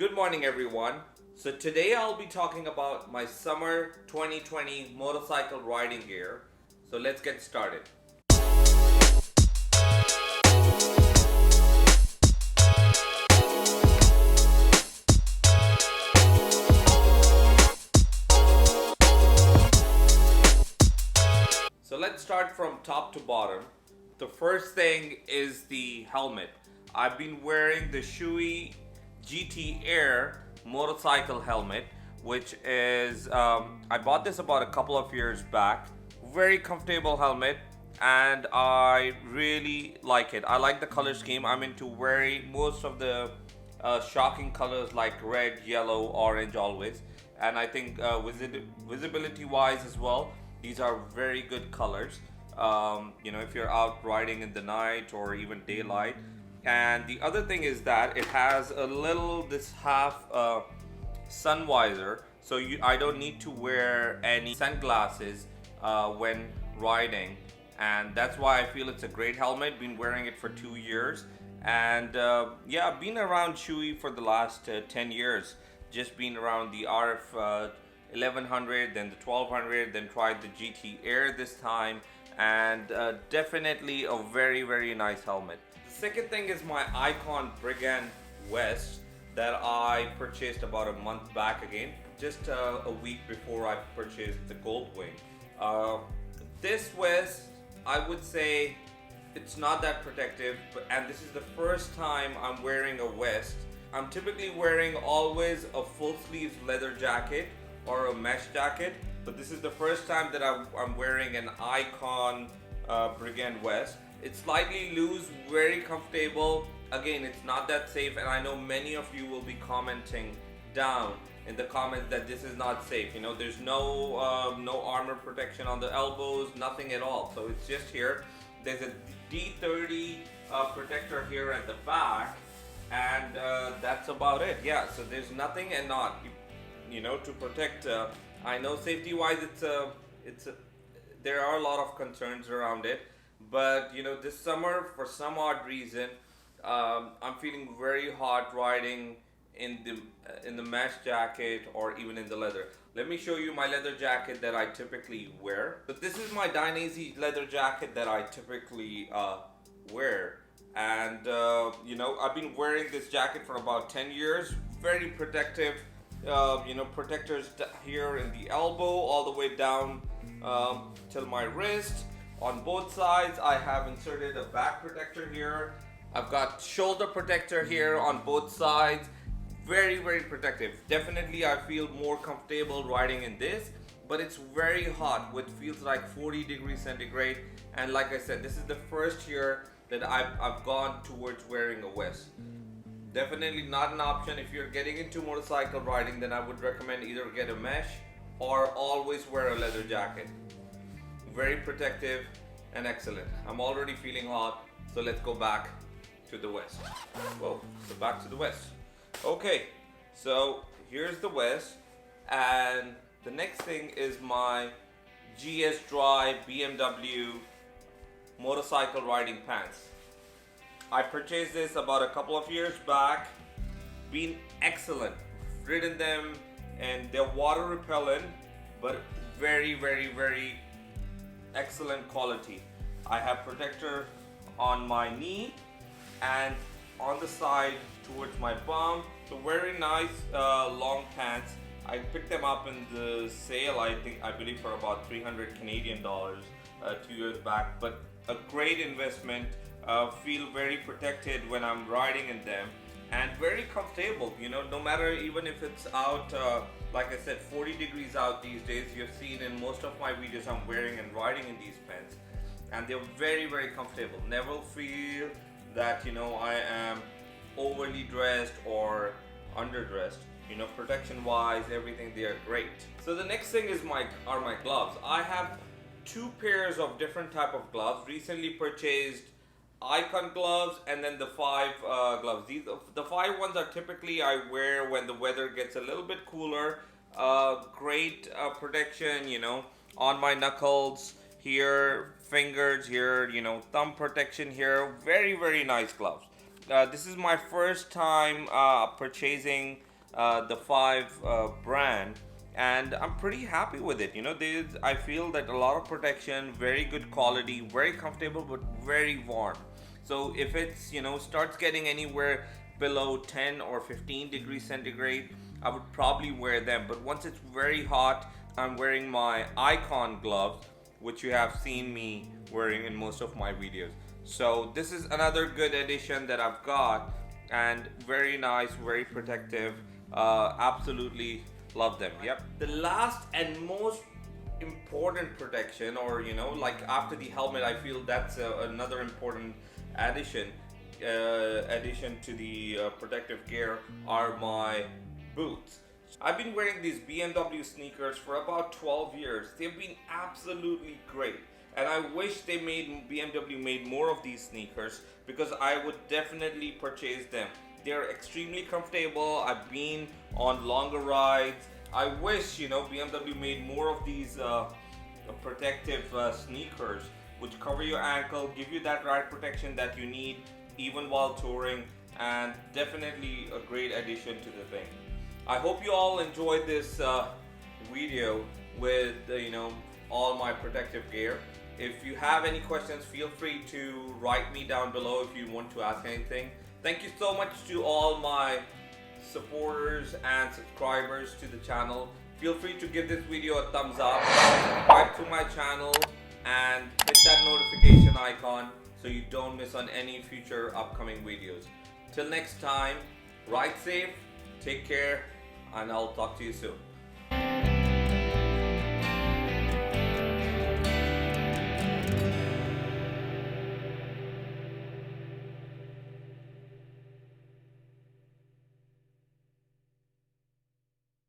Good morning, everyone. So, today I'll be talking about my summer 2020 motorcycle riding gear. So, let's get started. So, let's start from top to bottom. The first thing is the helmet. I've been wearing the Shui GT Air motorcycle helmet, which is I bought this about a couple of years back. Very comfortable helmet, and I really like it. I like the color scheme. I'm into wearing most of the shocking colors like red, yellow, orange always, and I think visibility wise as well, these are very good colors. If you're out riding in the night or even daylight. And the other thing is that it has a little this half sun visor, so I don't need to wear any sunglasses when riding, and that's why I feel it's a great helmet. Been wearing it for 2 years, and yeah, been around Chewy for the last 10 years. Just been around the RF 1100, then the 1200, then tried the GT Air this time, and definitely a very nice helmet. The second thing is my Icon Brigand vest that I purchased about a month back again, just a week before I purchased the Goldwing. This vest, I would say it's not that protective, and this is the first time I'm wearing a vest. I'm typically wearing always a full sleeve leather jacket or a mesh jacket, but this is the first time that I'm wearing an Icon Brigand vest. It's slightly loose, very comfortable. Again, it's not that safe, and I know many of you will be commenting down in the comments that this is not safe. There's no armor protection on the elbows, nothing at all. So it's just here. There's a D30 protector here at the back, and that's about it. Yeah, so there's nothing and not, to protect. I know safety-wise, there are a lot of concerns around it, but this summer, for some odd reason, I'm feeling very hot riding in the mesh jacket or even in the leather. Let me show you my leather jacket that I typically wear. So this is my Dainese leather jacket that I typically wear, and I've been wearing this jacket for about 10 years. Very protective. Protectors here in the elbow all the way down till my wrist. On both sides I have inserted a back protector here. I've got shoulder protector here on both sides. Very protective. Definitely I feel more comfortable riding in this, but it's very hot, which feels like 40 degrees centigrade. And like I said, this is the first year that I've gone towards wearing a vest. Definitely not an option. If you're getting into motorcycle riding, then I would recommend either get a mesh or always wear a leather jacket. Very protective and excellent. I'm already feeling hot, so let's go back to the vest. Whoa, so back to the vest. Okay, so here's the vest, and the next thing is my GS Drive BMW motorcycle riding pants. I purchased this about a couple of years back. Been excellent. Ridden them, and they're water repellent, but very excellent quality. I have protector on my knee and on the side towards my bum. So very nice long pants. I picked them up in the sale, I believe for about 300 Canadian dollars 2 years back, but a great investment. Feel very protected when I'm riding in them, and very comfortable. No matter, even if it's out, like I said, 40 degrees out these days. You've seen in most of my videos I'm wearing and riding in these pants, and they're very comfortable. Never feel that I am overly dressed or underdressed. Protection wise, everything, they are great. So the next thing is my gloves. I have two pairs of different type of gloves. Recently purchased Icon gloves, and then the 5 gloves. The 5 ones are typically I wear when the weather gets a little bit cooler. Great protection, on my knuckles here, fingers here, thumb protection here. Very nice gloves. This is my first time purchasing the 5 brand, and I'm pretty happy with it. I feel that a lot of protection, very good quality, very comfortable, but very warm. So if it's starts getting anywhere below 10 or 15 degrees centigrade, I would probably wear them. But once it's very hot, I'm wearing my Icon gloves, which you have seen me wearing in most of my videos. So this is another good addition that I've got, and very nice, very protective. Absolutely love them. Yep. The last and most important protection, or like after the helmet, I feel that's another important addition. Addition to the protective gear are my boots. I've been wearing these BMW sneakers for about 12 years. They've been absolutely great. And I wish BMW made more of these sneakers, because I would definitely purchase them. They're extremely comfortable. I've been on longer rides. I wish BMW made more of these protective sneakers, which cover your ankle, give you that ride protection that you need even while touring, and definitely a great addition to the thing. I hope you all enjoyed this video with all my protective gear. If you have any questions, feel free to write me down below if you want to ask anything. Thank you so much to all my supporters and subscribers to the channel. Feel free to give this video a thumbs up, subscribe to my channel, and hit that notification icon so you don't miss on any future upcoming videos. Till next time, ride safe, take care, and I'll talk to you soon.